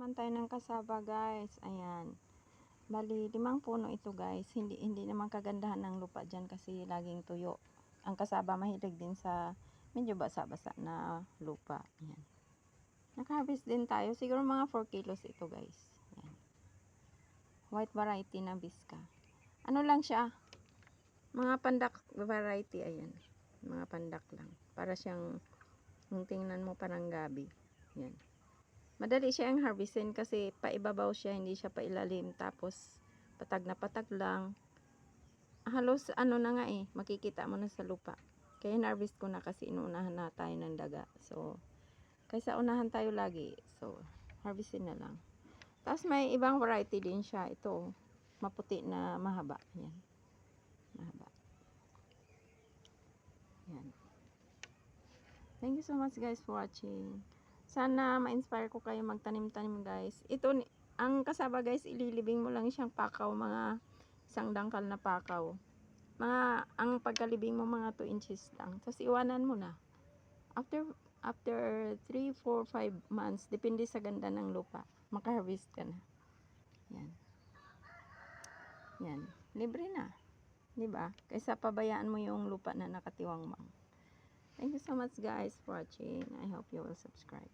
naman tayo ng kasaba guys. Ayan. Bali, 5 puno ito guys. Hindi naman kagandahan ng lupa dyan kasi laging tuyo. Ang kasaba mahilig din sa medyo basa-basa na lupa. Ayan. Naka-harvest din tayo. Siguro mga 4 kilos ito guys. Ayan. White variety na Bisca. Ano lang siya? Mga pandak variety. Ayan. Mga pandak lang. Para siyang, kung tingnan mo parang gabi. Ayan. Madali siya ang harvestin kasi paibabaw siya, hindi siya pailalim. Tapos patag na patag lang. Halos ano na nga eh, makikita mo na sa lupa. Kaya harvest ko na kasi inuunahan na tayo ng daga. So, kaysa unahan tayo lagi. So, harvestin na lang. Tapos may ibang variety din siya. Ito, maputi na mahaba. Yan. Mahaba. Yan. Thank you so much guys for watching. Sana ma-inspire ko kayo magtanim-tanim guys. Ito, ang kasaba guys, ililibing mo lang siyang pakaw, mga isang dangkal na pakaw. Ang pagkalibing mo mga 2 inches lang. Tapos iwanan mo na. After 3, 4, 5 months, depende sa ganda ng lupa, maka-harvest ka na. Yan. Yan. Libre na. Diba? Kaysa pabayaan mo yung lupa na nakatiwangwang. Thank you so much guys for watching. I hope you will subscribe.